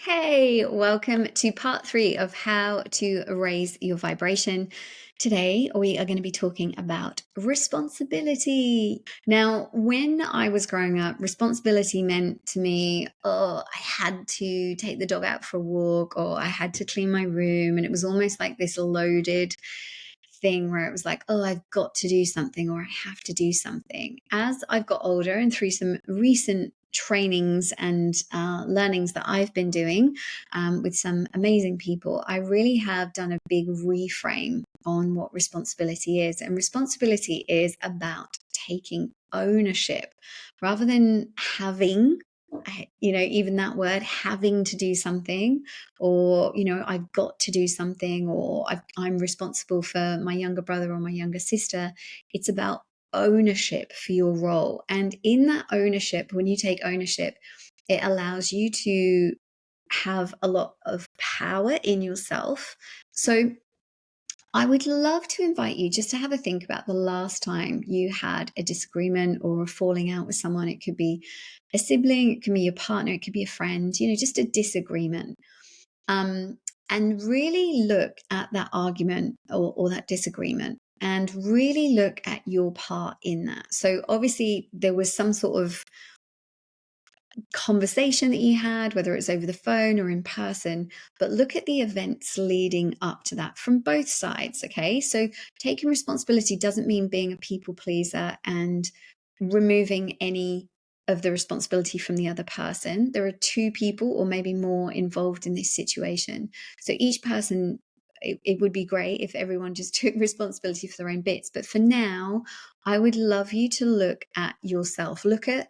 Hey, welcome to part three of how to raise your vibration. Today, we are going to be talking about responsibility. Now, when I was growing up, responsibility meant to me, I had to take the dog out for a walk or I had to clean my room. And it was almost like this loaded thing where it was like, I've got to do something or I have to do something. As I've got older and through some recent trainings and learnings that I've been doing with some amazing people, I really have done a big reframe on what responsibility is. And responsibility is about taking ownership rather than having. Even that word, having to do something, or I've got to do something, or I'm responsible for my younger brother or my younger sister. It's about ownership for your role, and in that ownership, when you take ownership, it allows you to have a lot of power in yourself. So I would love to invite you just to have a think about the last time you had a disagreement or a falling out with someone. It could be a sibling, it can be your partner, it could be a friend, just a disagreement. um, and really look at that argument or that disagreement and really look at your part in that. So obviously there was some sort of conversation that you had, whether it's over the phone or in person, but look at the events leading up to that from both sides. Okay. So taking responsibility doesn't mean being a people pleaser and removing any of the responsibility from the other person. There are two people or maybe more involved in this situation. So each person, it would be great if everyone just took responsibility for their own bits. But for now, I would love you to look at yourself. Look at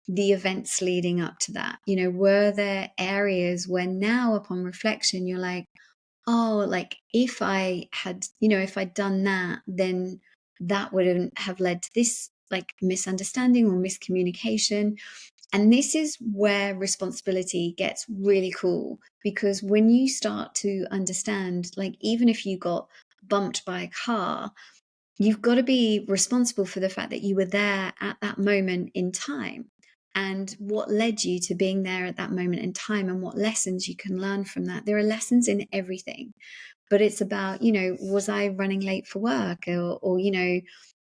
the events leading up to that. Were there areas where now upon reflection, you're like, like if I'd done that, then that wouldn't have led to this like misunderstanding or miscommunication. And this is where responsibility gets really cool, because when you start to understand, like, even if you got bumped by a car, you've got to be responsible for the fact that you were there at that moment in time and what led you to being there at that moment in time and what lessons you can learn from that. There are lessons in everything, but it's about, was I running late for work, or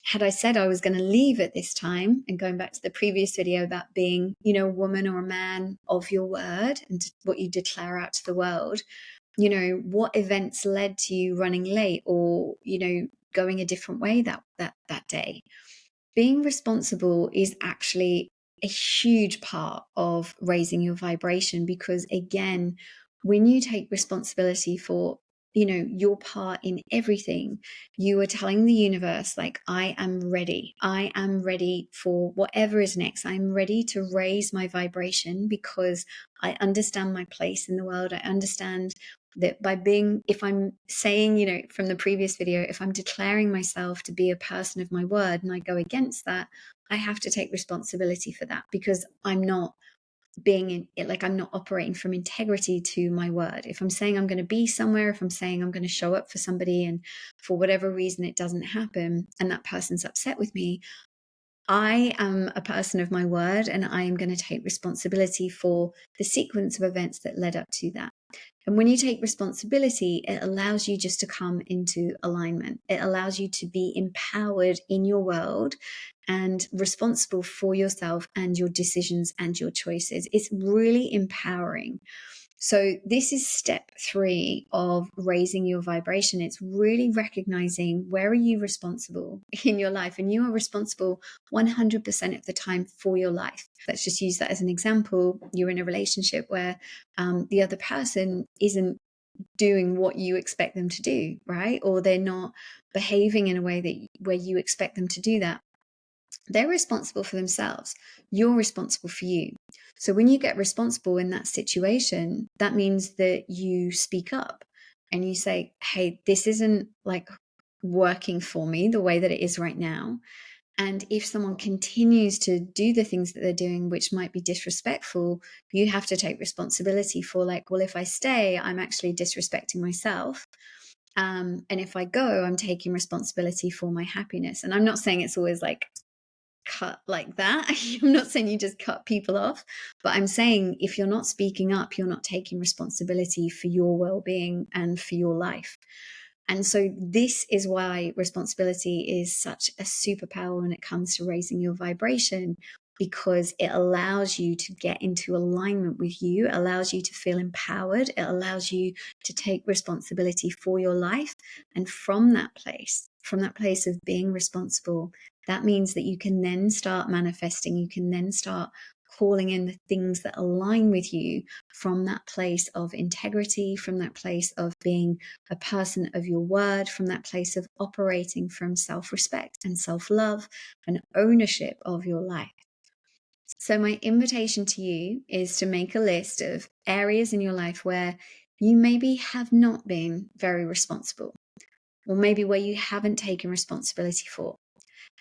had I said I was going to leave at this time, and going back to the previous video about being, a woman or a man of your word and what you declare out to the world, what events led to you running late or, going a different way that day. Being responsible is actually a huge part of raising your vibration, because again, when you take responsibility for your part in everything, you are telling the universe, like, I am ready for whatever is next. I'm ready to raise my vibration because I understand my place in the world. I understand that if I'm saying, from the previous video, if I'm declaring myself to be a person of my word and I go against that, I have to take responsibility for that, because I'm not being in it, like, I'm not operating from integrity to my word. If I'm saying I'm going to be somewhere, if I'm saying I'm going to show up for somebody, and for whatever reason it doesn't happen and that person's upset with me, I am a person of my word and I am going to take responsibility for the sequence of events that led up to that. And when you take responsibility, it allows you just to come into alignment. It allows you to be empowered in your world and responsible for yourself and your decisions and your choices. It's really empowering. So this is step 3 of raising your vibration. It's really recognizing, where are you responsible in your life? And you are responsible 100% of the time for your life. Let's just use that as an example. You're in a relationship where the other person isn't doing what you expect them to do, right? Or they're not behaving in a way where you expect them to do that. They're responsible for themselves. You're responsible for you. So when you get responsible in that situation, that means that you speak up and you say, hey, this isn't like working for me the way that it is right now. And if someone continues to do the things that they're doing, which might be disrespectful, you have to take responsibility for, like, well, if I stay, I'm actually disrespecting myself. And if I go, I'm taking responsibility for my happiness. And I'm not saying it's always like cut like that. I'm not saying you just cut people off, but I'm saying if you're not speaking up, you're not taking responsibility for your well-being and for your life. And so this is why responsibility is such a superpower when it comes to raising your vibration, because it allows you to get into alignment with you, allows you to feel empowered, it allows you to take responsibility for your life. And from that place of being responsible, that means that you can then start manifesting, you can then start calling in the things that align with you from that place of integrity, from that place of being a person of your word, from that place of operating from self-respect and self-love and ownership of your life. So my invitation to you is to make a list of areas in your life where you maybe have not been very responsible, or maybe where you haven't taken responsibility for.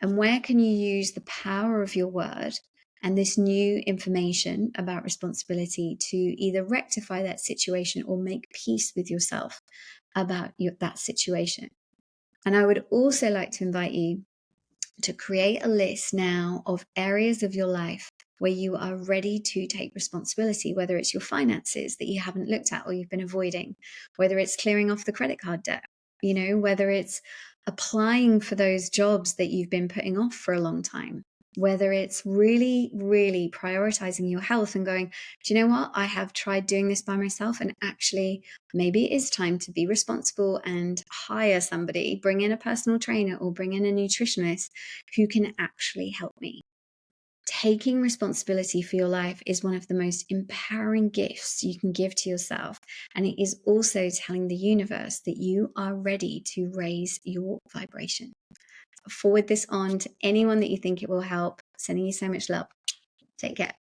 And where can you use the power of your word and this new information about responsibility to either rectify that situation or make peace with yourself about that situation? And I would also like to invite you to create a list now of areas of your life where you are ready to take responsibility, whether it's your finances that you haven't looked at or you've been avoiding, whether it's clearing off the credit card debt, whether it's applying for those jobs that you've been putting off for a long time, whether it's really, really prioritizing your health and going, do you know what? I have tried doing this by myself, and actually maybe it is time to be responsible and hire somebody, bring in a personal trainer or bring in a nutritionist who can actually help me. Taking responsibility for your life is one of the most empowering gifts you can give to yourself. And it is also telling the universe that you are ready to raise your vibration. Forward this on to anyone that you think it will help. Sending you so much love. Take care.